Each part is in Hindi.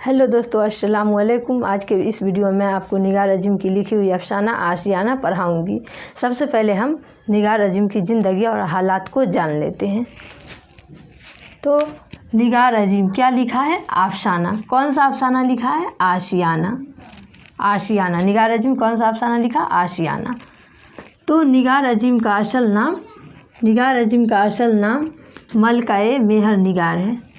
हेलो दोस्तों, अस्सलाम वालेकुम। आज के इस वीडियो में आपको निगार अज़ीम की लिखी हुई अफ़साना आशियाना पढ़ाऊँगी। सबसे पहले हम निगार अज़ीम की ज़िंदगी और हालात को जान लेते हैं। तो निगार अज़ीम क्या लिखा है? अफ़साना। कौन सा अफ़साना लिखा है? आशियाना। आशियाना। निगार अज़ीम कौन सा अफ़साना लिखा? आशियाना। तो निगार अज़ीम का असल नाम मलका-ए मेहर निगार है।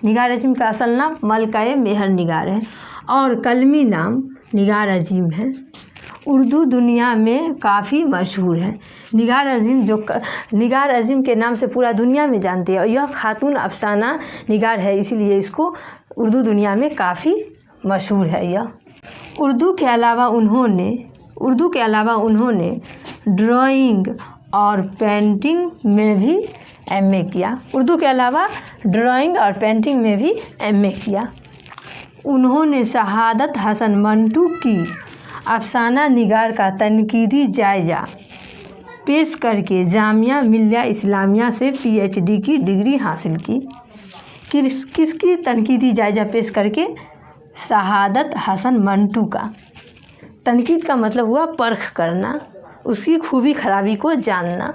निगार अज़ीम का असल नाम मलका-ए मेहर निगार है और कलमी नाम निगार अज़ीम है। उर्दू दुनिया में काफ़ी मशहूर है। निगार अज़ीम के नाम से पूरा दुनिया में जानते हैं और यह खातून अफ़साना निगार है, इसीलिए इसको उर्दू दुनिया में काफ़ी मशहूर है। यह उर्दू के अलावा उन्होंने ड्राइंग और पेंटिंग में भी एमए किया। उर्दू के अलावा ड्राइंग और पेंटिंग में भी एमए किया। उन्होंने शहादत हसन मंटू की अफ़साना निगार का तनकीदी जायज़ा पेश करके जामिया मिल्लिया इस्लामिया से पीएचडी की डिग्री हासिल की। किसकी तनकीदी जायज़ा पेश करके? शहादत हसन मंटू का। तनकीद का मतलब हुआ परख करना, उसकी खूबी खराबी को जानना।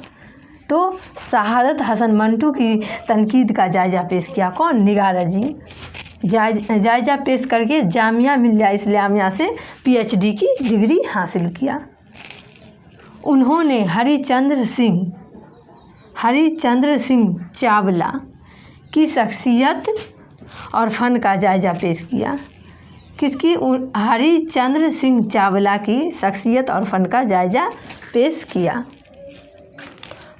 तो शहादत हसन मंटू की तनकीद का जायज़ा पेश किया कौन? निगार अज़ीम। जायज़ा पेश करके जामिया मिल्लिया इस्लामिया से पीएचडी की डिग्री हासिल किया। उन्होंने हरिचंद्र सिंह चावला की शख्सियत और फ़न का जायज़ा पेश किया। किसकी? हरिचंद्र सिंह चावला की शख्सियत और फ़न का जायज़ा पेश किया।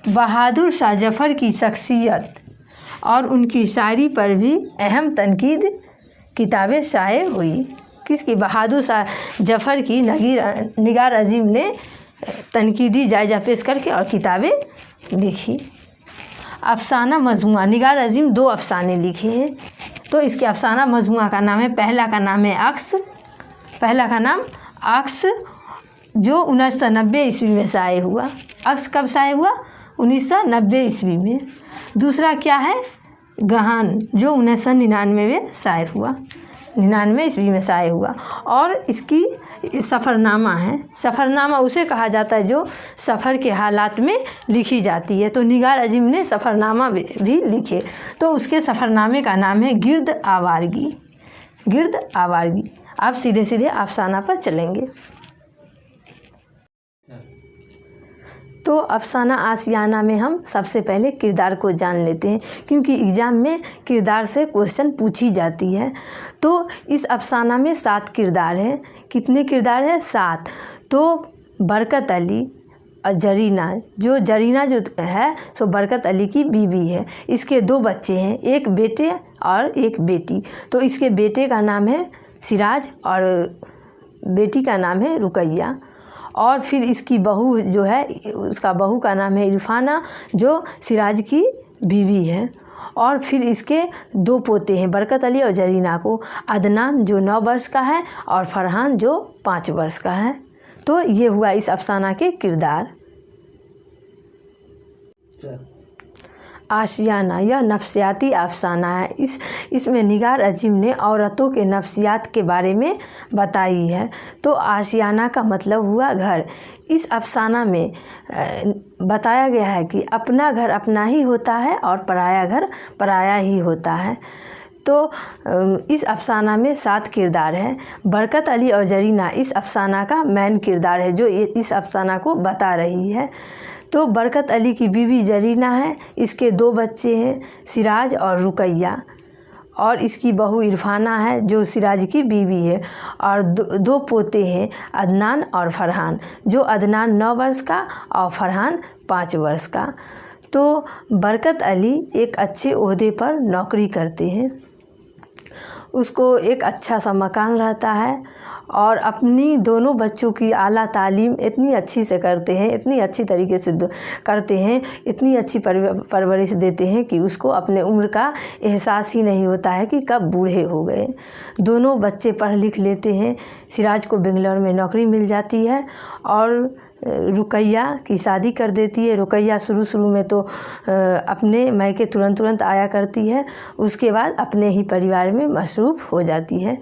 बहादुर शाह जफ़र की शख्सियत और उनकी शायरी पर भी अहम तनकीद किताबें शाये हुई। किसकी? बहादुर शाह जफ़र की निगार अज़ीम ने तनकीदी जायज़ा पेश करके और किताबें लिखी। अफ़साना मजमुआ। निगार अज़ीम 2 अफ़साने लिखे हैं। तो इसके अफ़साना मजमुआ का नाम है, पहला का नाम अक्स, जो 1990 ईस्वी में शाये हुआ। अक्स कब शाये हुआ? 1990 ईस्वी में। दूसरा क्या है? गहान, जो 1999 में शाये हुआ, 99 ईस्वी में शाये हुआ। और इसकी सफ़रनामा है। सफ़रनामा उसे कहा जाता है जो सफ़र के हालात में लिखी जाती है। तो निगार अज़ीम ने सफ़रनामा भी लिखे, तो उसके सफ़रनामे का नाम है गिर्द आवारगी। अब सीधे सीधे अफ़साना पर चलेंगे। तो अफ़साना आशियाना में हम सबसे पहले किरदार को जान लेते हैं, क्योंकि एग्ज़ाम में किरदार से क्वेश्चन पूछी जाती है। तो इस अफ़साना में 7 किरदार हैं। कितने किरदार हैं? 7। तो बरकत अली और जरीना जो है सो बरकत अली की बीवी है। इसके 2 बच्चे हैं, एक बेटे और एक बेटी। तो इसके बेटे का नाम है सिराज और बेटी का नाम है रुकैया। और फिर इसकी बहू जो है, उसका बहू का नाम है इरफाना, जो सिराज की बीवी है। और फिर इसके 2 पोते हैं, बरकत अली और जरीना को, अदनान जो 9 वर्ष का है और फरहान जो 5 वर्ष का है। तो ये हुआ इस अफ़साना के किरदार। आशियाना, यह नफ्सियाती अफ़साना है। इसमें निगार अज़ीम ने औरतों के नफ्सियात के बारे में बताई है। तो आशियाना का मतलब हुआ घर। इस अफ़साना में बताया गया है कि अपना घर अपना ही होता है और पराया घर पराया ही होता है। तो इस अफ़साना में 7 किरदार हैं। बरकत अली और जरीना इस अफ़साना का मेन किरदार है, जो इस अफ़साना को बता रही है। तो बरकत अली की बीवी जरीना है, इसके 2 बच्चे हैं, सिराज और रुकैया। और इसकी बहू इरफाना है, जो सिराज की बीवी है। और 2 पोते हैं, अदनान और फरहान, जो अदनान 9 वर्ष का और फरहान 5 वर्ष का। तो बरकत अली एक अच्छे ओहदे पर नौकरी करते हैं, उसको एक अच्छा सा मकान रहता है और अपनी दोनों बच्चों की आला तालीम इतनी अच्छी से करते हैं, इतनी अच्छी तरीके से करते हैं, इतनी अच्छी परवरिश देते हैं कि उसको अपने उम्र का एहसास ही नहीं होता है कि कब बूढ़े हो गए। दोनों बच्चे पढ़ लिख लेते हैं। सिराज को बेंगलोर में नौकरी मिल जाती है और रुकैया की शादी कर देती है। रुकैया शुरू में तो अपने मायके तुरंत आया करती है, उसके बाद अपने ही परिवार में मसरूफ़ हो जाती है।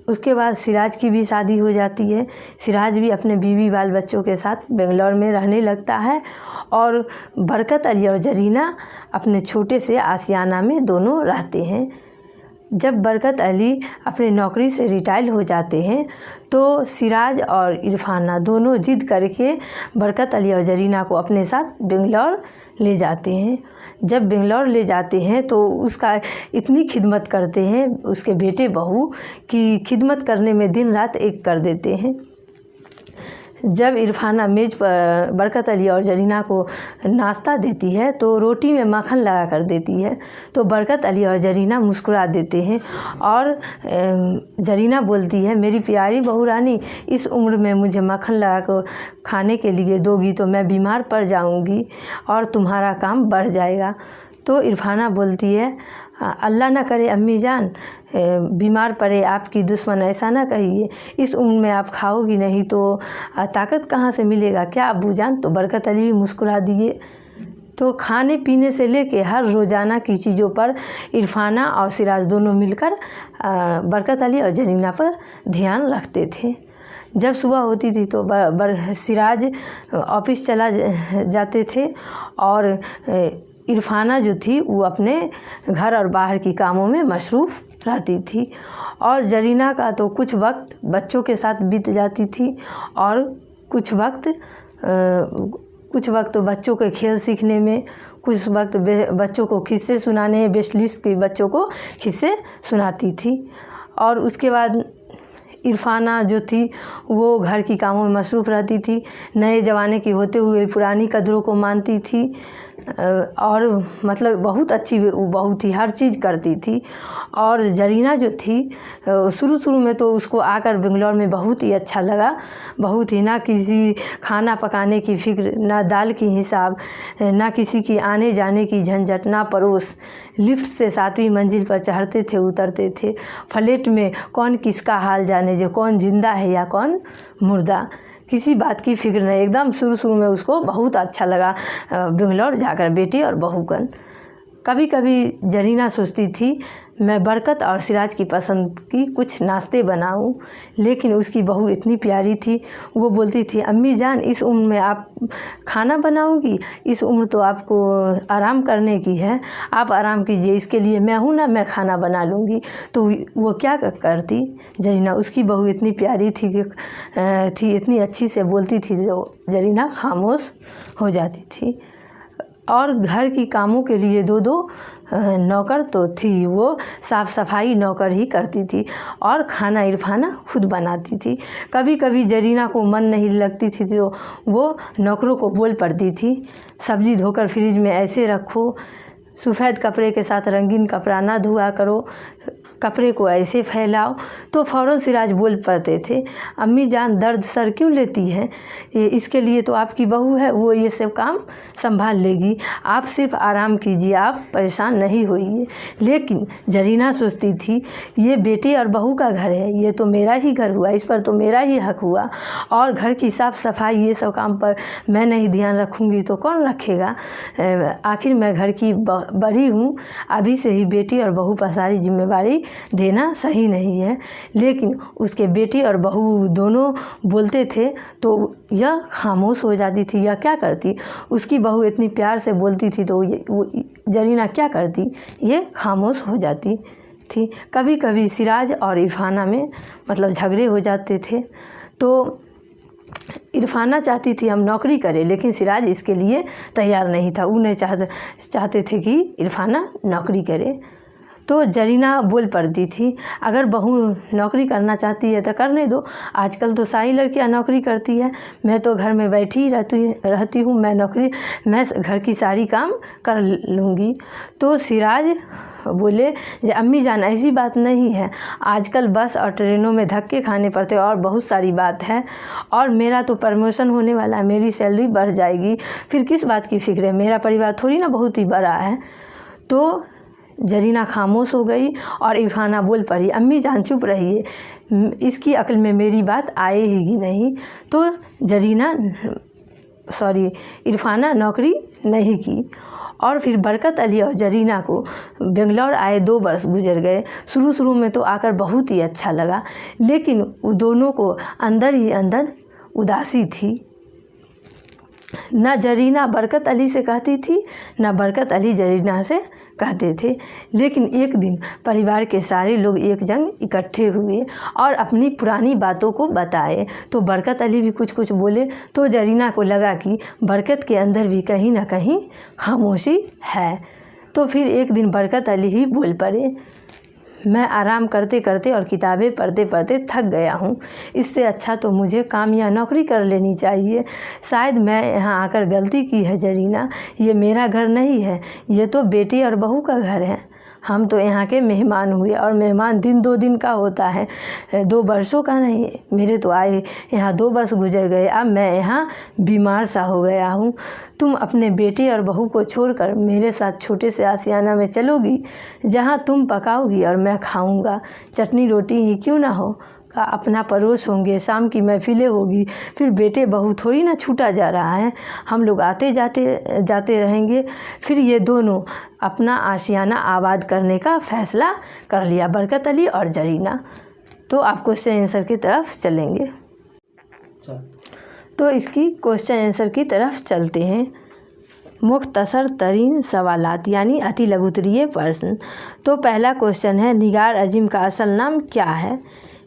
उसके बाद सिराज की भी शादी हो जाती है। सिराज भी अपने बीवी बाल बच्चों के साथ बेंगलोर में रहने लगता है और बरकत अली और जरीना अपने छोटे से आशियाना में दोनों रहते हैं। जब बरकत अली अपनी नौकरी से रिटायर हो जाते हैं तो सिराज और इरफाना दोनों जिद करके बरकत अली और जरीना को अपने साथ बेंगलोर ले जाते हैं। जब बेंगलोर ले जाते हैं तो उसका इतनी खिदमत करते हैं उसके बेटे बहू की खिदमत करने में दिन रात एक कर देते हैं। जब इरफाना मेज़ पर बरकत अली और जरीना को नाश्ता देती है तो रोटी में माखन लगा कर देती है, तो बरकत अली और जरीना मुस्कुरा देते हैं और जरीना बोलती है, मेरी प्यारी बहू रानी, इस उम्र में मुझे माखन लगा कर खाने के लिए दोगी तो मैं बीमार पड़ जाऊंगी और तुम्हारा काम बढ़ जाएगा। तो इरफाना बोलती है, अल्लाह ना करे अम्मी जान बीमार पड़े आपकी दुश्मन, ऐसा ना कहिए, इस उम्र में आप खाओगी नहीं तो ताकत कहाँ से मिलेगा क्या अब्बू जान। तो बरकत अली भी मुस्कुरा दिए। तो खाने पीने से लेके हर रोज़ाना की चीज़ों पर इरफाना और सिराज दोनों मिलकर बरकत अली और जरीना पर ध्यान रखते थे। जब सुबह होती थी तो सिराज ऑफिस चला जाते थे और इरफाना जो थी वो अपने घर और बाहर की कामों में मसरूफ़ रहती थी और जरीना का तो कुछ वक्त बच्चों के साथ बीत जाती थी और कुछ वक्त बच्चों के खेल सीखने में, कुछ वक्त बच्चों को किस्से सुनाने, बेशलिस्ट के बच्चों को किस्से सुनाती थी। और उसके बाद इरफाना जो थी वो घर की कामों में मसरूफ़ रहती थी, नए ज़माने की होते हुए पुरानी कदरों को मानती थी और मतलब बहुत अच्छी बहू थी, हर चीज़ करती थी। और जरीना जो थी शुरू में तो उसको आकर बेंगलोर में बहुत ही अच्छा लगा, बहुत ही, ना किसी खाना पकाने की फ़िक्र, ना दाल की हिसाब, ना किसी की आने जाने की झंझट, ना पड़ोस। लिफ्ट से 7वीं मंजिल पर चढ़ते थे उतरते थे, फ्लैट में कौन किसका हाल जाने, जो कौन जिंदा है या कौन मुर्दा, किसी बात की फ़िक्र नहीं। एकदम शुरू में उसको बहुत अच्छा लगा बेंगलोर जाकर बेटी और बहूकन। कभी कभी जरीना सोचती थी मैं बरकत और सिराज की पसंद की कुछ नाश्ते बनाऊं, लेकिन उसकी बहू इतनी प्यारी थी, वो बोलती थी, अम्मी जान इस उम्र में आप खाना बनाओगी, इस उम्र तो आपको आराम करने की है, आप आराम कीजिए, इसके लिए मैं हूँ ना, मैं खाना बना लूँगी। तो वो क्या करती जरीना, उसकी बहू इतनी प्यारी थी इतनी अच्छी से बोलती थी, जो जरीना खामोश हो जाती थी। और घर की कामों के लिए दो नौकर तो थी, वो साफ़ सफाई नौकर ही करती थी और खाना इरफाना खुद बनाती थी। कभी कभी जरीना को मन नहीं लगती थी तो वो नौकरों को बोल पड़ती थी, सब्ज़ी धोकर फ्रिज में ऐसे रखो, सफ़ेद कपड़े के साथ रंगीन कपड़ा ना धुआ करो, कपड़े को ऐसे फैलाओ। तो फ़ौरन सिराज बोल पड़ते थे, अम्मी जान दर्द सर क्यों लेती है, इसके लिए तो आपकी बहू है, वो ये सब काम संभाल लेगी, आप सिर्फ आराम कीजिए, आप परेशान नहीं होइए। लेकिन जरीना सोचती थी ये बेटी और बहू का घर है, ये तो मेरा ही घर हुआ, इस पर तो मेरा ही हक हुआ, और घर की साफ़ सफाई ये सब काम पर मैं नहीं ध्यान रखूँगी तो कौन रखेगा, आखिर मैं घर की बड़ी हूँ, अभी से ही बेटी और बहू पर सारी जिम्मेवारी देना सही नहीं है। लेकिन उसके बेटी और बहू दोनों बोलते थे तो यह खामोश हो जाती थी, या क्या करती, उसकी बहू इतनी प्यार से बोलती थी तो वो जरीना क्या करती, ये खामोश हो जाती थी। कभी कभी सिराज और इरफाना में मतलब झगड़े हो जाते थे, तो इरफाना चाहती थी हम नौकरी करें, लेकिन सिराज इसके लिए तैयार नहीं था, वो नहीं चाहते थे कि इरफाना नौकरी करे। तो जरीना बोल पड़ती थी, अगर बहू नौकरी करना चाहती है तो करने दो, आजकल तो सारी लड़कियां नौकरी करती है, मैं तो घर में बैठी ही रहती हूँ, मैं घर की सारी काम कर लूँगी। तो सिराज बोले, अम्मी जान ऐसी बात नहीं है, आजकल बस और ट्रेनों में धक्के खाने पड़ते और बहुत सारी बात है, और मेरा तो प्रमोशन होने वाला है, मेरी सैलरी बढ़ जाएगी, फिर किस बात की फ़िक्र है, मेरा परिवार थोड़ी ना बहुत ही बड़ा है। तो जरीना खामोश हो गई और इरफाना बोल पड़ी, अम्मी जान चुप रहिए, इसकी अक्ल में मेरी बात आएगी नहीं। तो इरफाना नौकरी नहीं की और फिर बरकत अली और जरीना को बेंगलोर आए 2 वर्ष गुजर गए। शुरू में तो आकर बहुत ही अच्छा लगा, लेकिन दोनों को अंदर ही अंदर उदासी थी। न जरीना बरकत अली से कहती थी, न बरकत अली जरीना से कहते थे। लेकिन एक दिन परिवार के सारे लोग एक जगह इकट्ठे हुए और अपनी पुरानी बातों को बताए। तो बरकत अली भी कुछ बोले तो जरीना को लगा कि बरकत के अंदर भी कहीं ना कहीं खामोशी है। तो फिर एक दिन बरकत अली ही बोल पड़े, मैं आराम करते करते और किताबें पढ़ते पढ़ते थक गया हूँ, इससे अच्छा तो मुझे काम या नौकरी कर लेनी चाहिए। शायद मैं यहाँ आकर गलती की है जरीना, ये मेरा घर नहीं है, ये तो बेटी और बहू का घर है। हम तो यहाँ के मेहमान हुए और मेहमान 2 दिन का होता है, 2 वर्षों का नहीं। मेरे तो आए यहाँ 2 वर्ष गुजर गए, अब मैं यहाँ बीमार सा हो गया हूँ। तुम अपने बेटे और बहू को छोड़कर मेरे साथ छोटे से आशियाना में चलोगी, जहाँ तुम पकाओगी और मैं खाऊंगा। चटनी रोटी ही क्यों ना हो, का अपना पड़ोस होंगे, शाम की महफिलें होगी। फिर बेटे बहू थोड़ी ना छूटा जा रहा है, हम लोग आते जाते रहेंगे। फिर ये दोनों अपना आशियाना आबाद करने का फ़ैसला कर लिया, बरकत अली और जरीना। तो आप क्वेश्चन आंसर की तरफ चलेंगे। तो इसकी क्वेश्चन आंसर की तरफ चलते हैं। मुख्तसर तरीन सवालात यानी अति लघुत्तरीय प्रश्न। तो पहला क्वेश्चन है, निगार अजीम का असल नाम क्या है?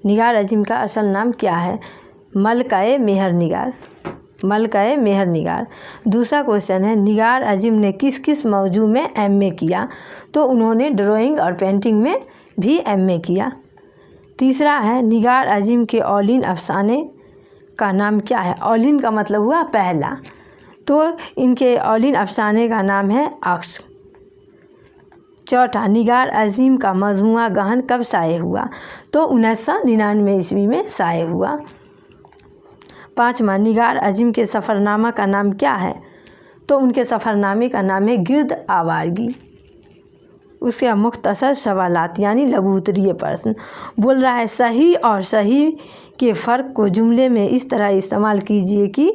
निगार अजीम का असल नाम क्या है? मलकाए मेहर निगार, मलकाए मेहर निगार। दूसरा क्वेश्चन है, निगार अजीम ने किस किस मौजू में एमए किया? तो उन्होंने ड्राइंग और पेंटिंग में भी एमए किया। तीसरा है, निगार अजीम के औलीन अफसाने का नाम क्या है? औलीन का मतलब हुआ पहला, तो इनके औलीन अफसाने का नाम है अक्स। चौथा, निगार अजीम का मजमुआ गहन कब शाये हुआ? तो 1999 ईस्वी में शाये हुआ। पाँचवा, निगार अजीम के सफ़रनामा का नाम क्या है? तो उनके सफ़रनामे का नाम है गिर्द आवारगी। उसके मुख्तसर सवालात यानी लघु उत्तरीय प्रश्न। बोल रहा है, सही और सही के फ़र्क को जुमले में इस तरह इस्तेमाल कीजिए कि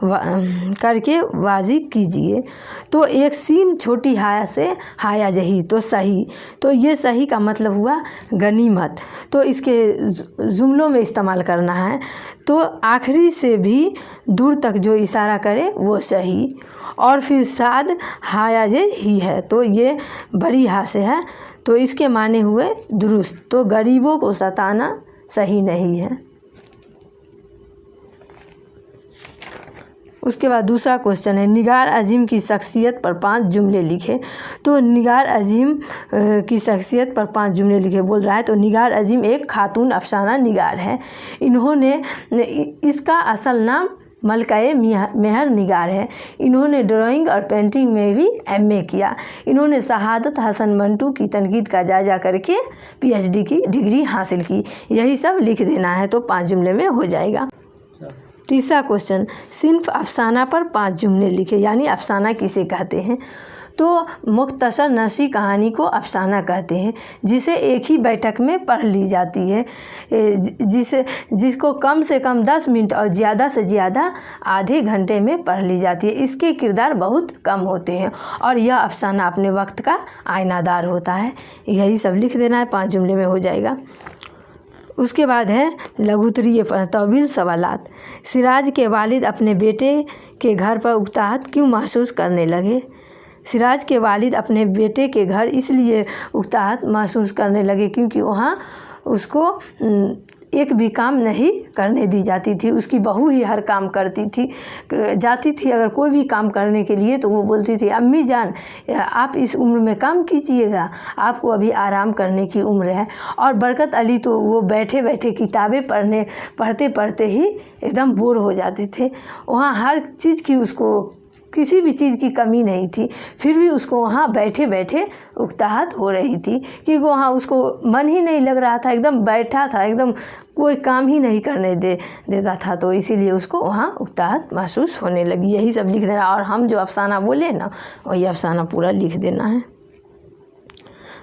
करके वाज़ी कीजिए। तो एक सीन छोटी हाया से हाया जही, तो सही, तो ये सही का मतलब हुआ गनीमत, तो इसके जुमलों में इस्तेमाल करना है। तो आखिरी से भी दूर तक जो इशारा करे वो सही। और फिर साद हाया जे ही है, तो ये बड़ी हा से है, तो इसके माने हुए दुरुस्त, तो गरीबों को सताना सही नहीं है। उसके बाद दूसरा क्वेश्चन है, निगार अजीम की शख्सियत पर 5 जुमले लिखे। तो निगार अजीम की शख्सियत पर 5 जुमले लिखे बोल रहा है। तो निगार अजीम एक खातून अफसाना निगार है। इन्होंने, इसका असल नाम मलकाए मेहर निगार है। इन्होंने ड्राइंग और पेंटिंग में भी एमए किया। इन्होंने शहादत हसन मंटू की तनकीद का जायजा करके पीएचडी की डिग्री हासिल की। यही सब लिख देना है, तो 5 जुमले में हो जाएगा। तीसरा क्वेश्चन, सिर्फ अफसाना पर 5 जुमले लिखे, यानी अफसाना किसे कहते हैं? तो मुख्तसर नसी कहानी को अफसाना कहते हैं, जिसे एक ही बैठक में पढ़ ली जाती है, जिसको कम से कम 10 मिनट और ज़्यादा से ज़्यादा आधे घंटे में पढ़ ली जाती है। इसके किरदार बहुत कम होते हैं और यह अफसाना अपने वक्त का आईनादार होता है। यही सब लिख देना है, 5 जुमले में हो जाएगा। उसके बाद है लघुत्तरीय तवील सवालात। सिराज के वालिद अपने बेटे के घर पर उकताहट क्यों महसूस करने लगे? सिराज के वालिद अपने बेटे के घर इसलिए उकताहट महसूस करने लगे क्योंकि वहाँ उसको एक भी काम नहीं करने दी जाती थी। उसकी बहू ही हर काम करती थी, जाती थी अगर कोई भी काम करने के लिए तो वो बोलती थी, अम्मी जान आप इस उम्र में काम कीजिएगा, आपको अभी आराम करने की उम्र है। और बरकत अली तो वो बैठे बैठे किताबें पढ़ते पढ़ते ही एकदम बोर हो जाते थे। वहाँ हर चीज़ की उसको किसी भी चीज़ की कमी नहीं थी, फिर भी उसको वहाँ बैठे बैठे उकताहट हो रही थी क्योंकि वहाँ उसको मन ही नहीं लग रहा था, एकदम बैठा था, एकदम कोई काम ही नहीं करने देता था, तो इसीलिए उसको वहाँ उकताहट महसूस होने लगी। यही सब लिख देना और हम जो अफसाना बोले ना वही अफसाना पूरा लिख देना है।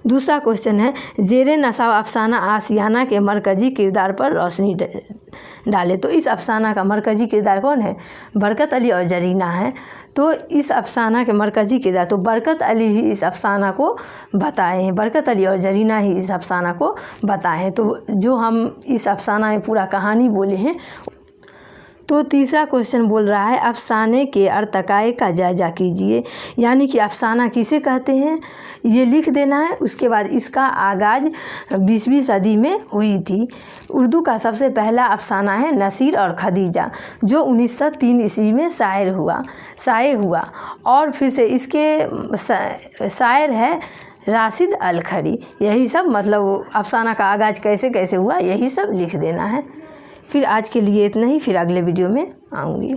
दूसरा क्वेश्चन है, जेरे नसाव अफसाना आशियाना के मरकजी किरदार पर रोशनी डाले। तो इस अफसाना का मरकजी किरदार कौन है? बरकत अली और जरीना है। तो इस अफसाना के मरकजी किरदार तो बरकत अली ही इस अफसाना को बताए हैं, बरकत अली और जरीना ही इस अफसाना को बताए हैं। तो जो हम इस अफसाना में पूरा कहानी बोले हैं। तो तीसरा क्वेश्चन बोल रहा है, अफसाने के अर्तकाए का जायज़ा कीजिए, यानी कि अफसाना किसे कहते हैं ये लिख देना है। उसके बाद इसका आगाज़ 20वीं सदी में हुई थी। उर्दू का सबसे पहला अफसाना है नसीर और खदीजा, जो 1903 ईस्वी में शाये हुआ और फिर से इसके शायर है राशिद अल खरी। यही सब मतलब अफसाना का आगाज़ कैसे कैसे हुआ यही सब लिख देना है। फिर आज के लिए इतना ही, फिर अगले वीडियो में आऊँगी।